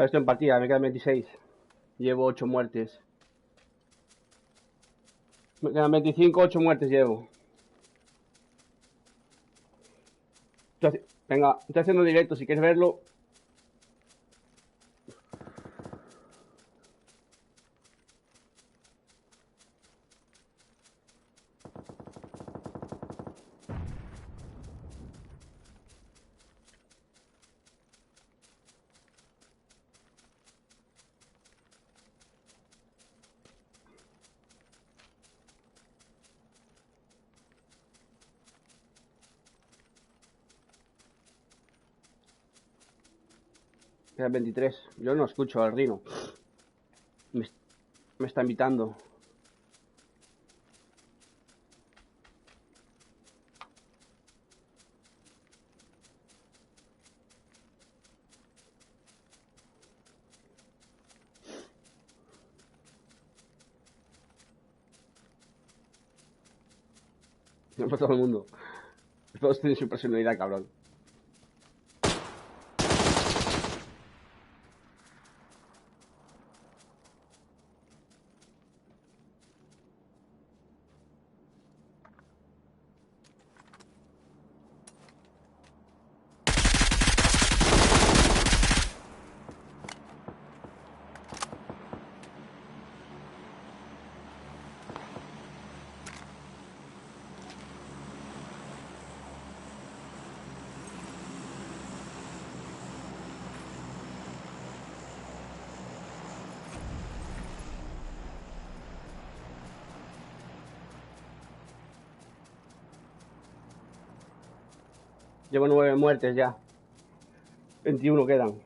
Vale, estoy en partida, me quedan 26. Llevo 8 muertes. Me quedan 25, 8 muertes llevo. Venga, estoy haciendo directo, si quieres verlo. Quedan 23. Yo no escucho al Rino. Me está invitando. No por todo el mundo. Todos tienen su personalidad, cabrón. Llevo 9 muertes ya. 21 quedan.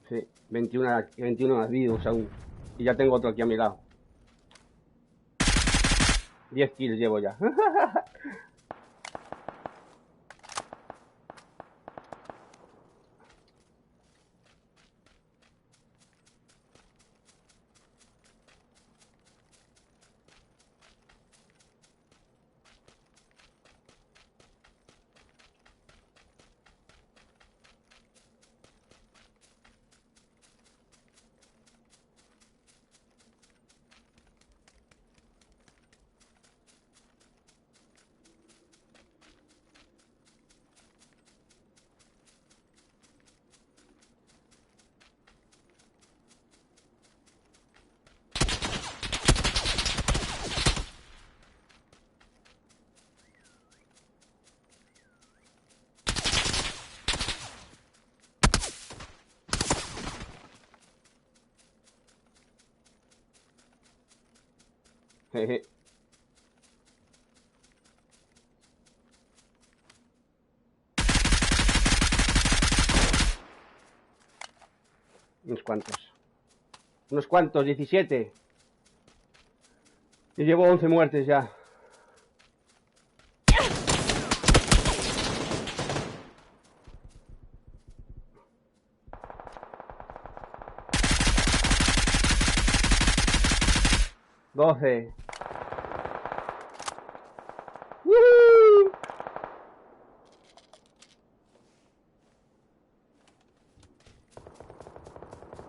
Sí, 21 vivos aún. Y ya tengo otro aquí a mi lado. 10 kills llevo ya. Jeje. Unos cuantos. Unos cuantos, 17. Y llevo 11 muertes ya. ¡12! ¡Woohoo!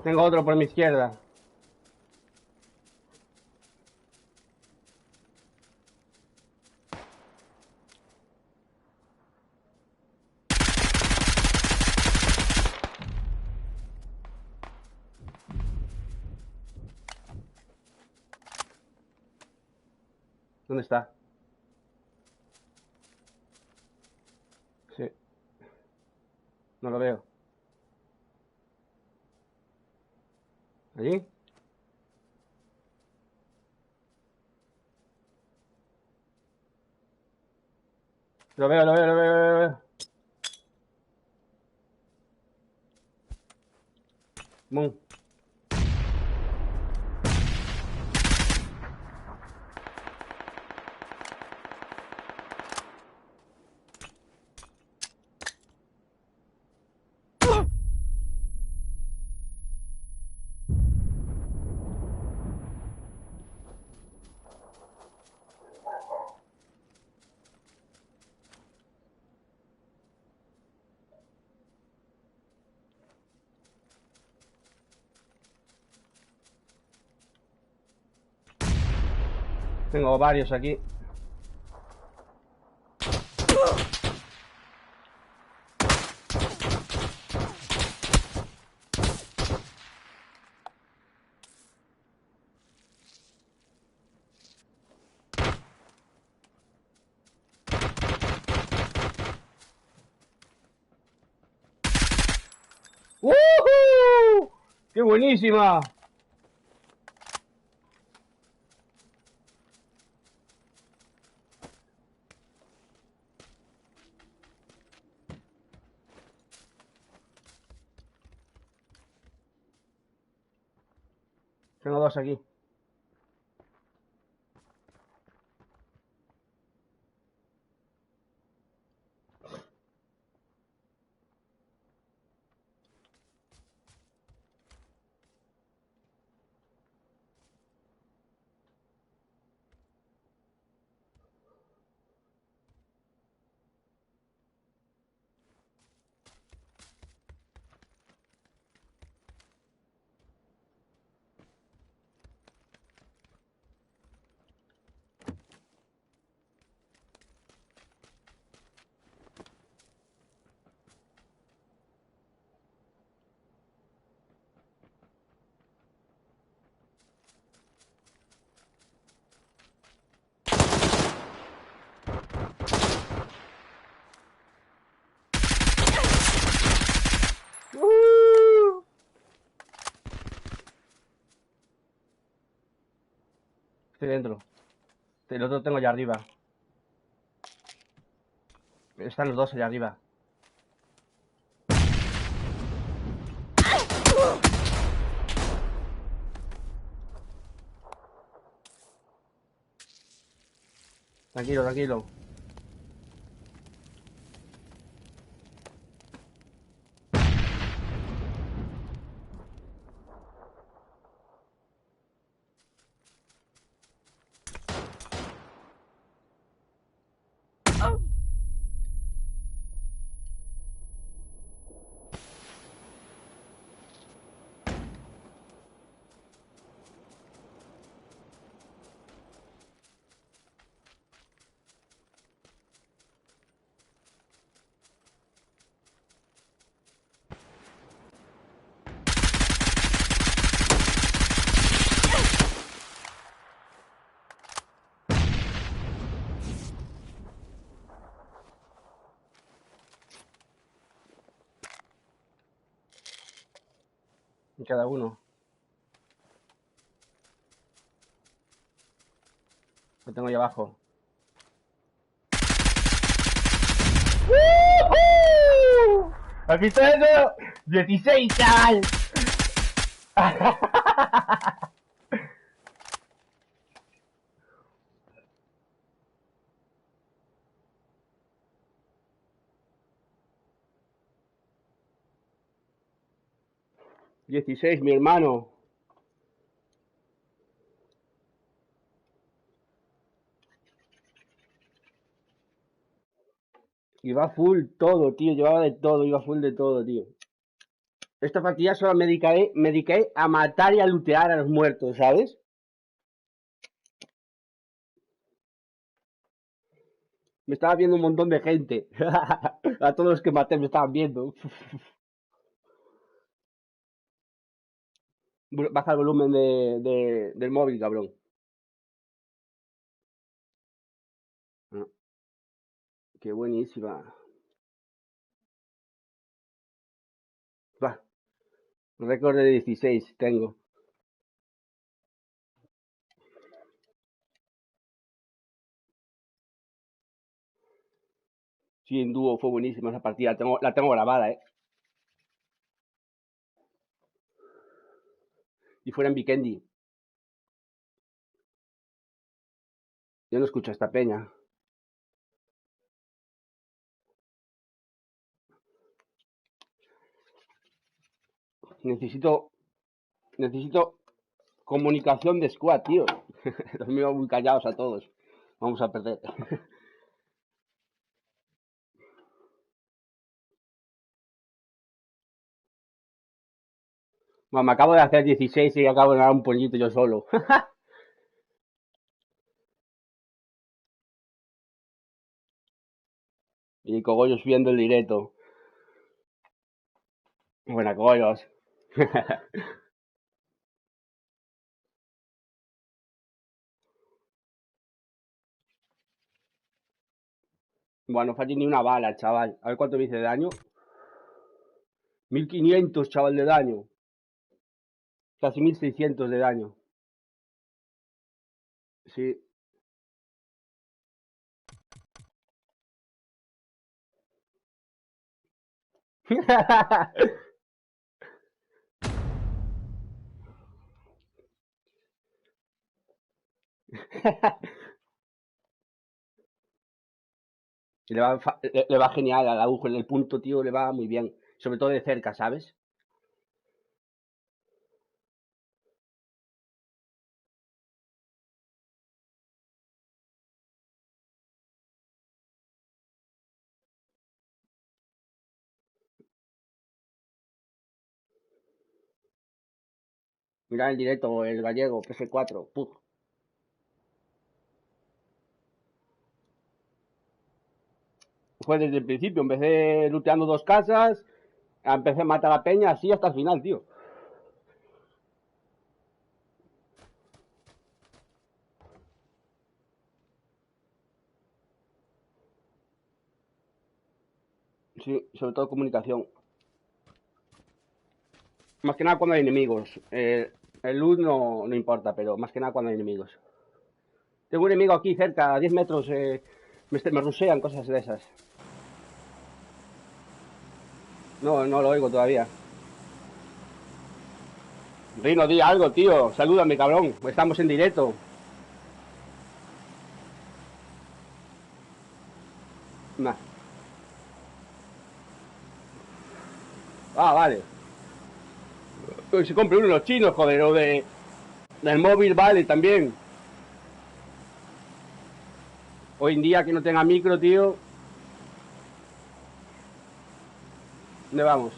Tengo otro por mi izquierda. ¿Dónde está? Sí. No lo veo. ¿Allí? Lo veo, lo veo, lo veo, lo veo. Boom. Tengo varios aquí. ¡Woohoo! ¡Qué buenísima! Tengo dos aquí. Estoy dentro. El otro tengo allá arriba. Están los dos allá arriba. Tranquilo, tranquilo. Y cada uno. Lo tengo ahí abajo. ¡Woohoo! ¿Has visto eso? 16, chaval. 16, mi hermano. Iba full todo, tío. Llevaba de todo, iba full de todo, tío. Esta partida solo me dediqué a matar y a lootear a los muertos, ¿sabes? Me estaba viendo un montón de gente. A todos los que maté me estaban viendo. Baja el volumen del móvil, cabrón. Ah, qué buenísima. Va, récord de 16 tengo. Sí, en dúo fue buenísima esa partida. La tengo grabada, ¿eh? Y fuera en Vikendi. Yo no escucho a esta peña. Necesito, necesito comunicación de squad, tío. Los míos muy callados a todos. Vamos a perder. Bueno, me acabo de hacer 16 y acabo de ganar un pollito yo solo. Y Cogollos viendo el directo. Buena, Cogollos. Bueno, no fallé ni una bala, chaval. A ver cuánto me hice de daño. 1500, chaval, de daño. Casi 1600 de daño. Sí. Le va genial al agujo en el punto, tío, le va muy bien. Sobre todo de cerca, ¿sabes? Mira el directo, el gallego, PS4. Puf. Fue desde el principio, empecé looteando dos casas, empecé a matar a peña, así hasta el final, tío. Sí, sobre todo comunicación. Más que nada cuando hay enemigos. El loot no importa, pero más que nada cuando hay enemigos. Tengo un enemigo aquí cerca, a 10 metros, me rusean, cosas de esas. No, no lo oigo todavía. Rino, di algo, tío. Salúdame, cabrón. Estamos en directo. Nah. Ah, vale. Se compre uno de los chinos, joder, o del móvil, vale, también. Hoy en día que no tenga micro, tío. ¿Dónde vamos?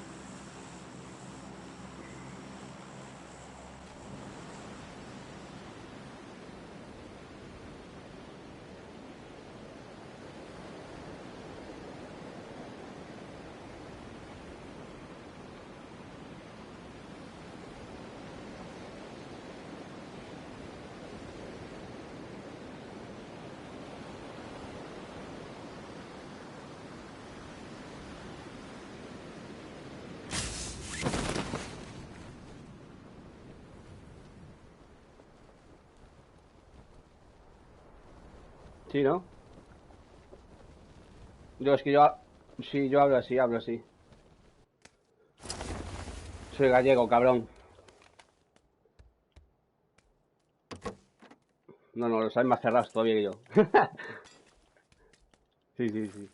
Sí, ¿no? Yo es que yo... Sí, yo hablo así, hablo así. Soy gallego, cabrón. No, no, los hay más cerrados todavía que yo. Sí, sí, sí.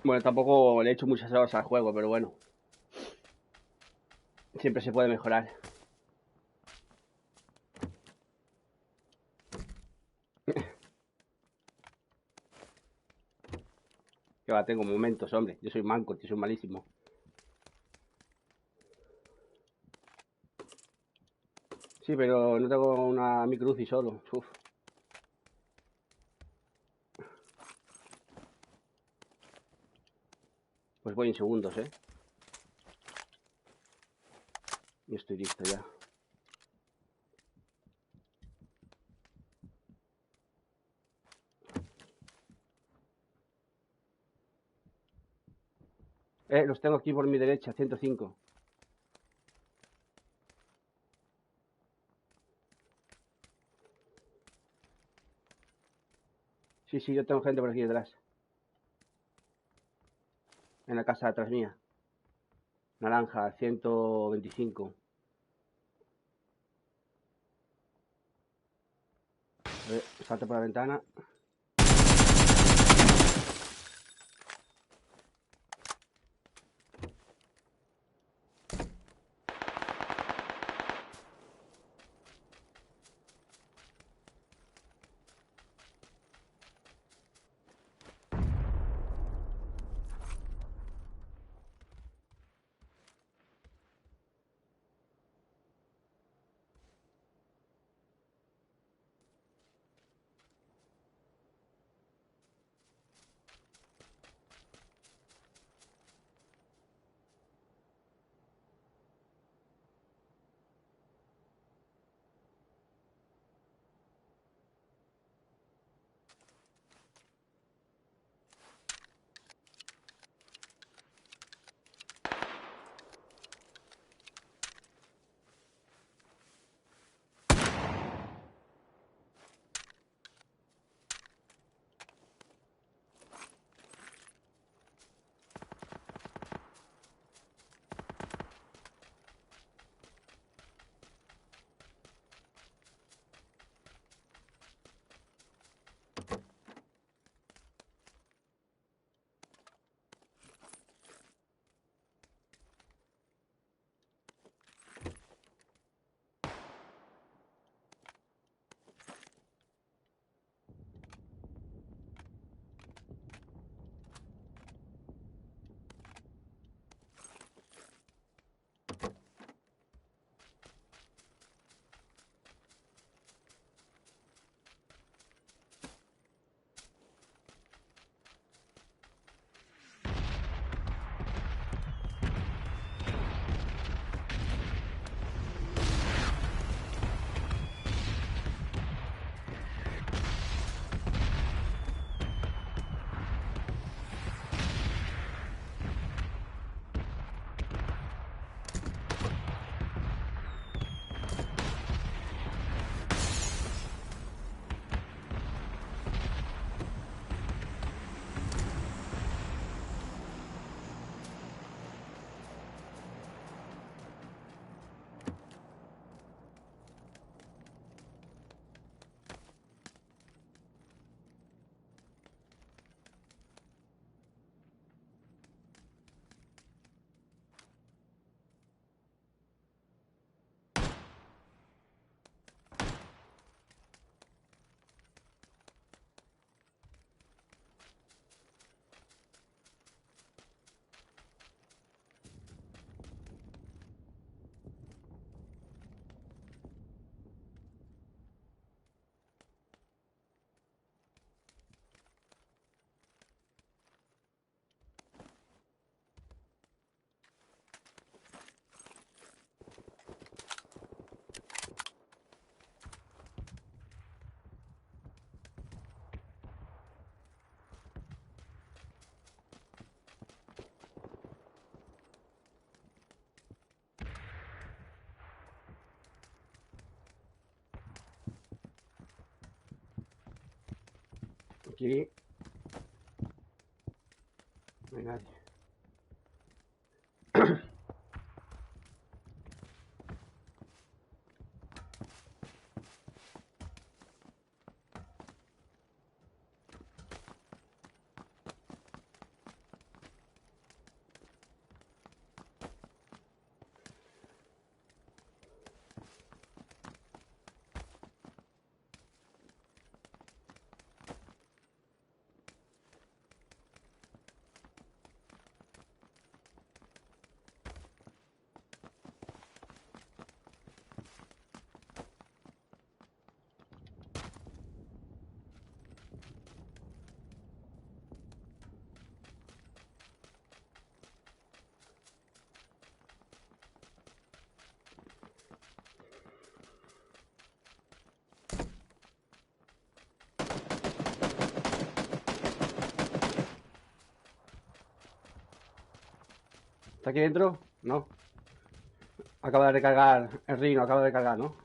Bueno, tampoco le he hecho muchas horas al juego, pero bueno. Siempre se puede mejorar. Que va, tengo momentos, hombre. Yo soy manco, yo soy malísimo. Sí, pero no tengo una micro UCI solo. Uf. Pues voy en segundos, ¿eh? Y estoy listo ya. Los tengo aquí por mi derecha, 105. Sí, sí, yo tengo gente por aquí detrás. En la casa detrás mía. Naranja, 125. Salta por la ventana. Aquí no hay nadie. ¿Está aquí dentro? No. Acaba de recargar el Rino, acaba de recargar, ¿no?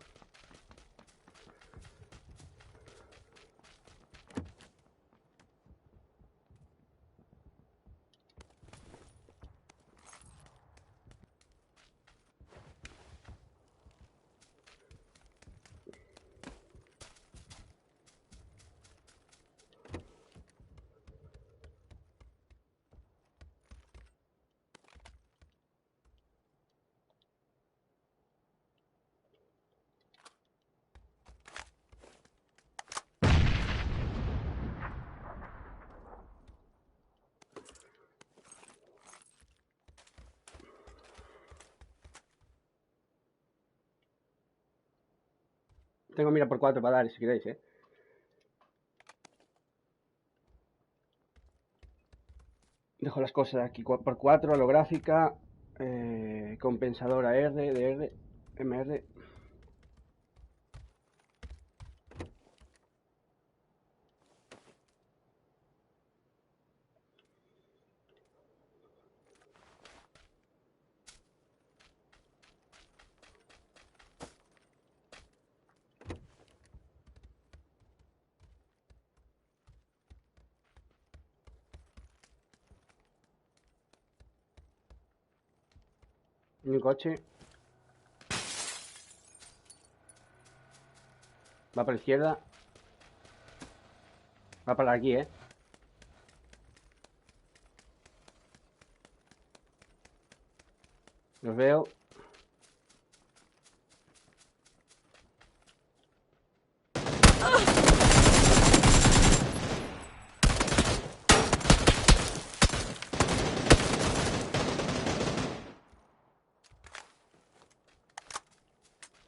Tengo mira por 4 para dar, si queréis, ¿eh? Dejo las cosas aquí por 4, holográfica, compensadora R, DR, MR. Un coche. Va para la izquierda. Va para aquí, ¿eh? Los veo.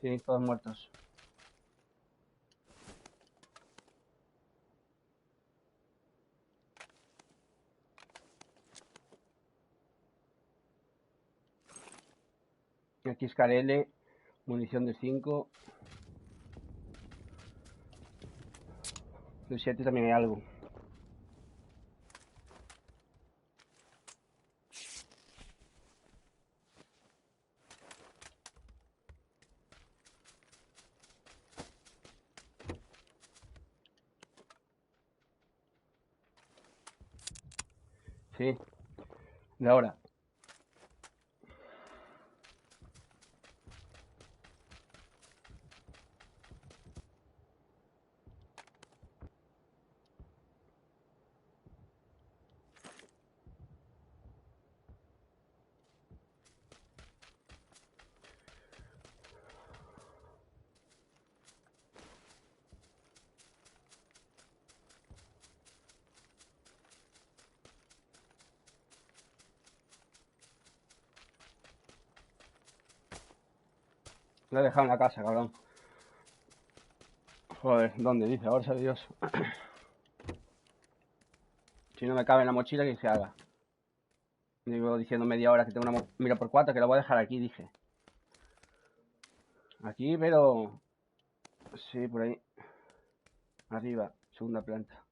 Sí, todos muertos. Aquí es L, munición de 5. De 7 también hay algo. Sí, de ahora. Lo he dejado en la casa, cabrón. Joder, ¿dónde? Dice, ahora sabe Dios. Si no me cabe en la mochila, que se haga. Digo diciendo media hora que tengo una mira por 4, que la voy a dejar aquí, dije. Aquí, pero... Sí, por ahí. Arriba, segunda planta.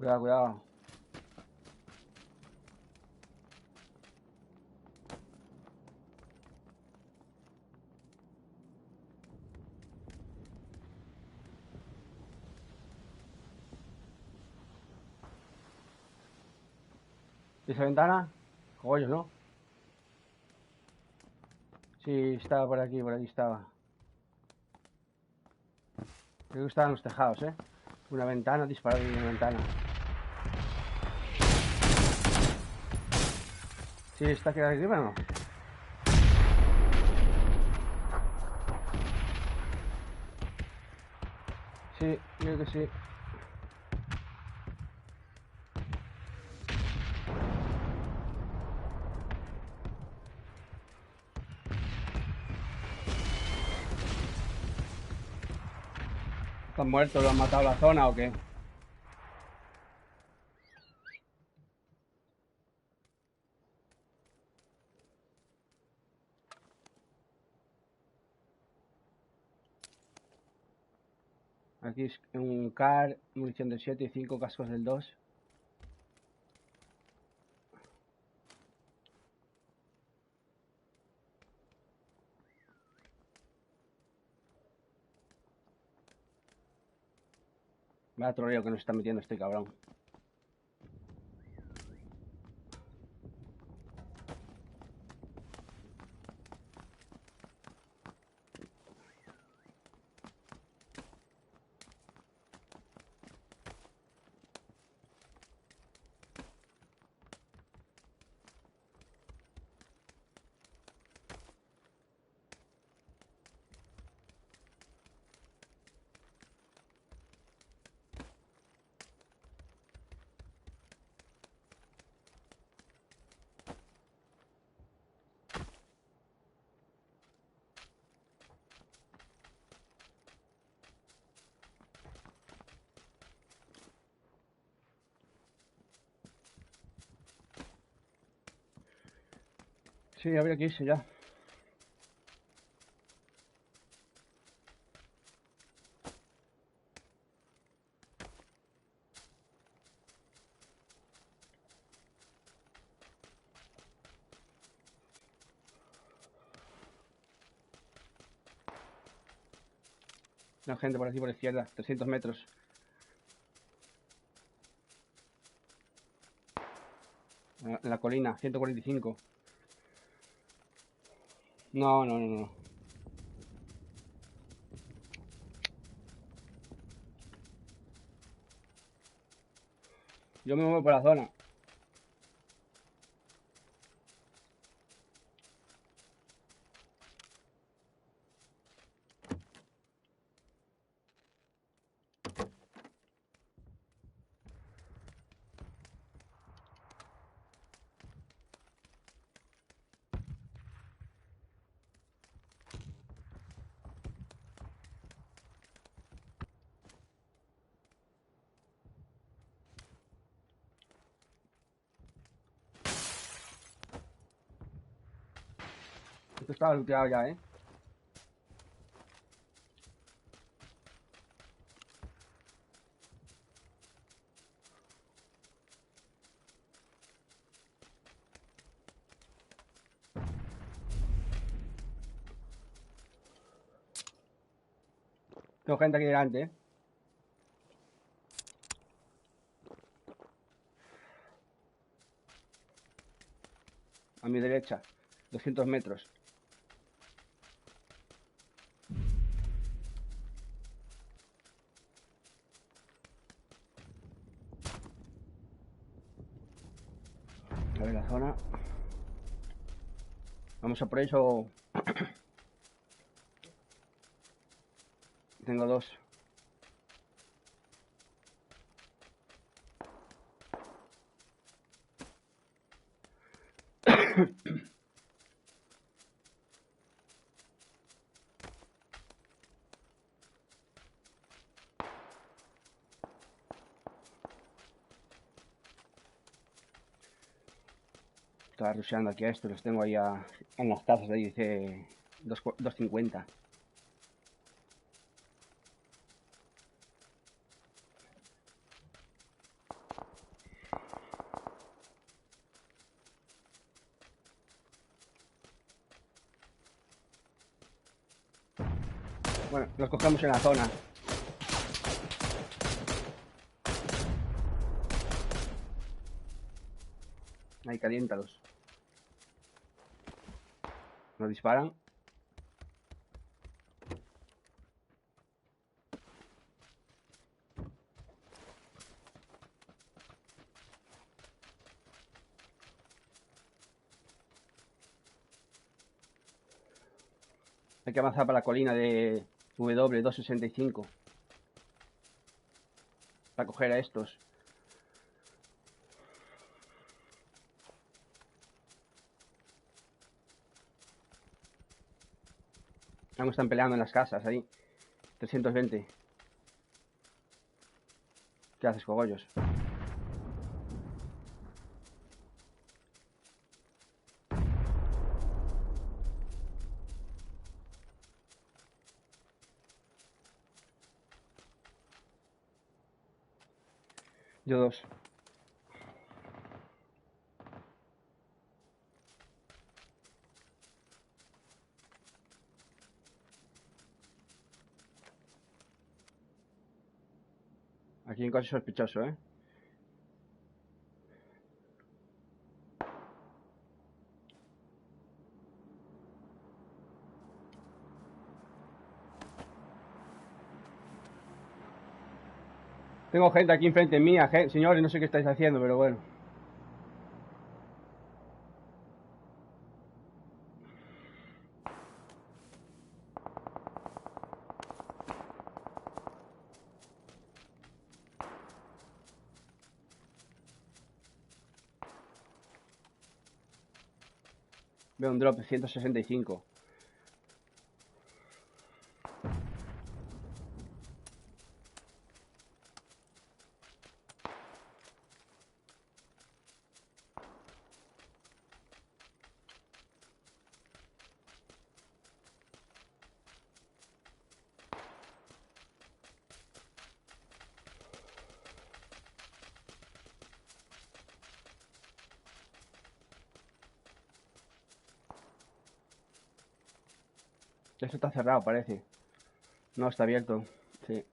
Cuidado, cuidado. ¿Y esa ventana? Cogollos, ¿no? Sí, estaba por aquí estaba. Creo que estaban los tejados, ¿eh? Una ventana, disparado en una ventana. Sí, está aquí arriba, ¿no? Sí, creo que sí. ¿Están muertos? ¿Lo han matado la zona o qué? Aquí es un CAR, munición del 7 y 5 cascos del 2. Vaya troleo que nos está metiendo este cabrón. Sí, habría que irse ya. La gente por aquí por la izquierda, 300 metros. En la colina, 145. No, no, no, no. Yo me muevo por la zona. Esto estaba looteado ya, ¿eh? Tengo gente aquí delante, ¿eh? A mi derecha, 200 metros. A ver la zona. Vamos a por eso. Tengo dos. Estaba rusheando aquí a estos, los tengo ahí en las tazas, ahí dice 250. Bueno, los cogemos en la zona. Ahí, caliéntalos. Nos disparan. Hay que avanzar para la colina de W265 para coger a estos. Aún están peleando en las casas ahí. 320. ¿Qué haces, cogollos? Yo dos. Aquí hay un coche sospechoso, ¿eh? Tengo gente aquí enfrente mía, señores, no sé qué estáis haciendo, pero bueno. Veo un drop de 165. Esto está cerrado, parece. No, está abierto. Sí.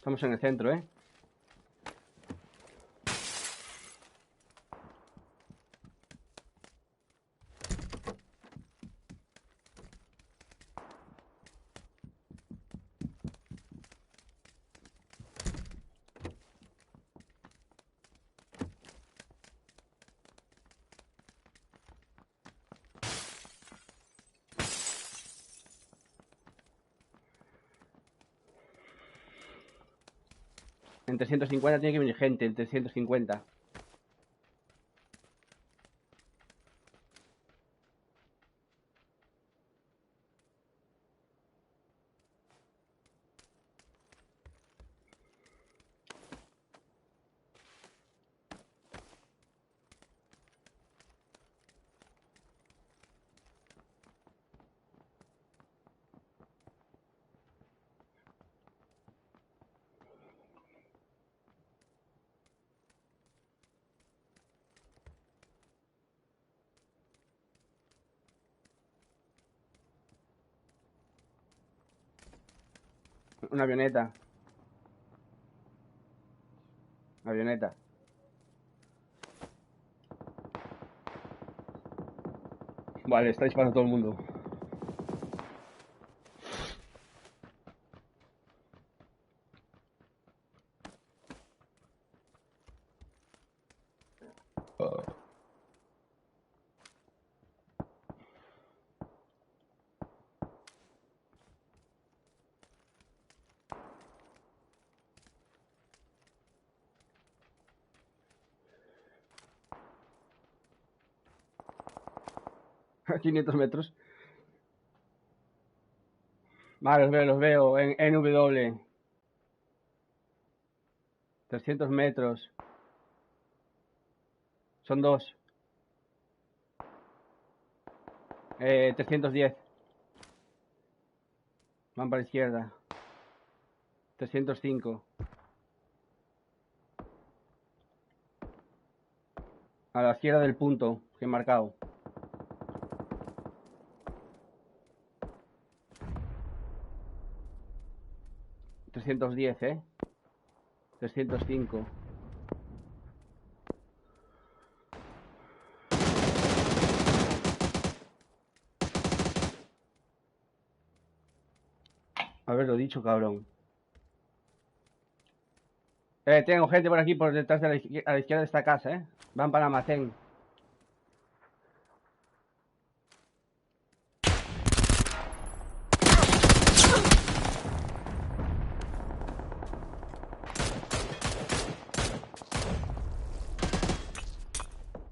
Estamos en el centro, ¿eh? En 350 tiene que venir gente, en 350. Una avioneta. Avioneta. Vale, está disparando todo el mundo. A 500 metros. Vale, los veo. En NW. 300 metros. Son dos. 310. Van para la izquierda. 305. A la izquierda del punto que he marcado. 310, 305. Haberlo dicho, cabrón. Tengo gente por aquí, por detrás de a la izquierda de esta casa, Van para el almacén.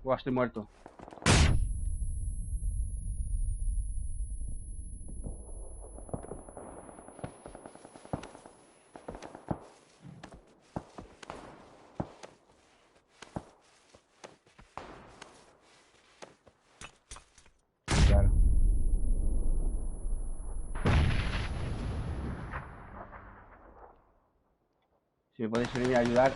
Buah, estoy muerto. Claro. Si me podéis venir a ayudar.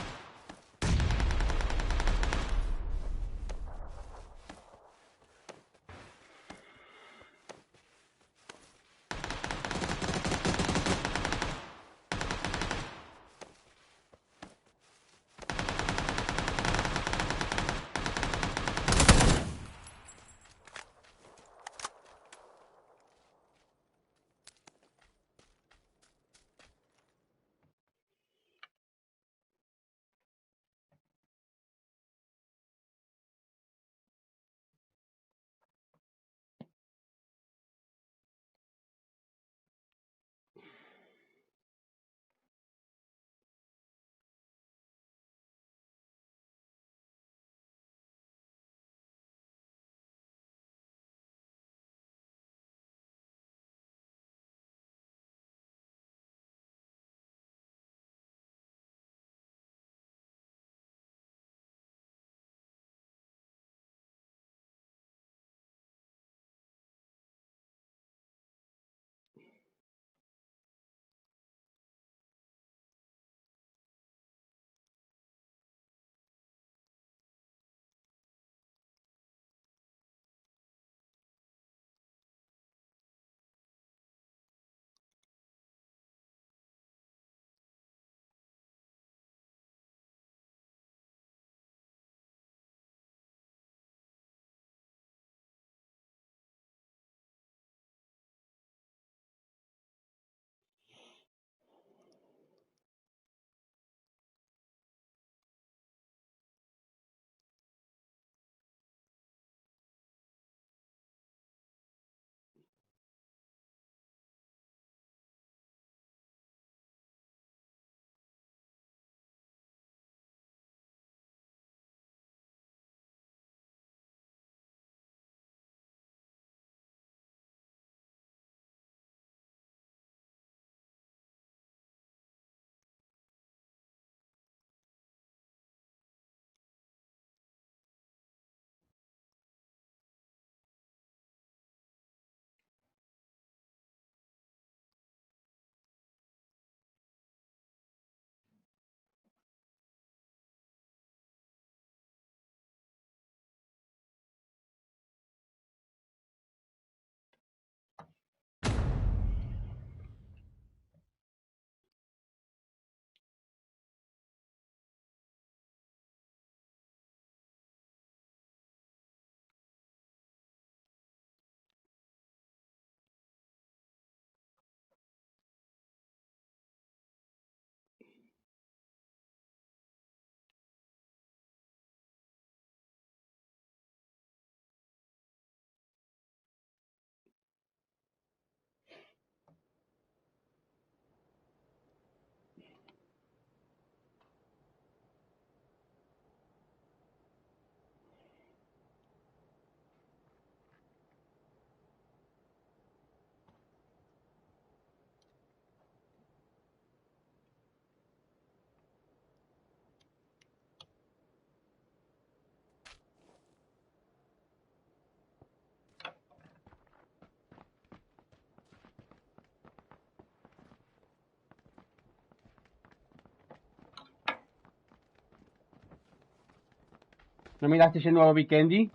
¿No miraste ese nuevo Vikendi?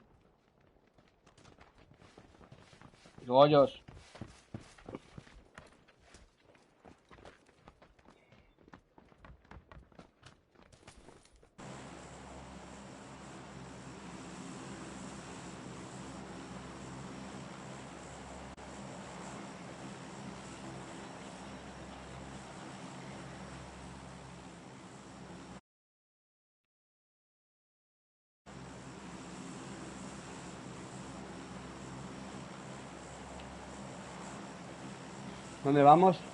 Rollos. ¿Dónde vamos?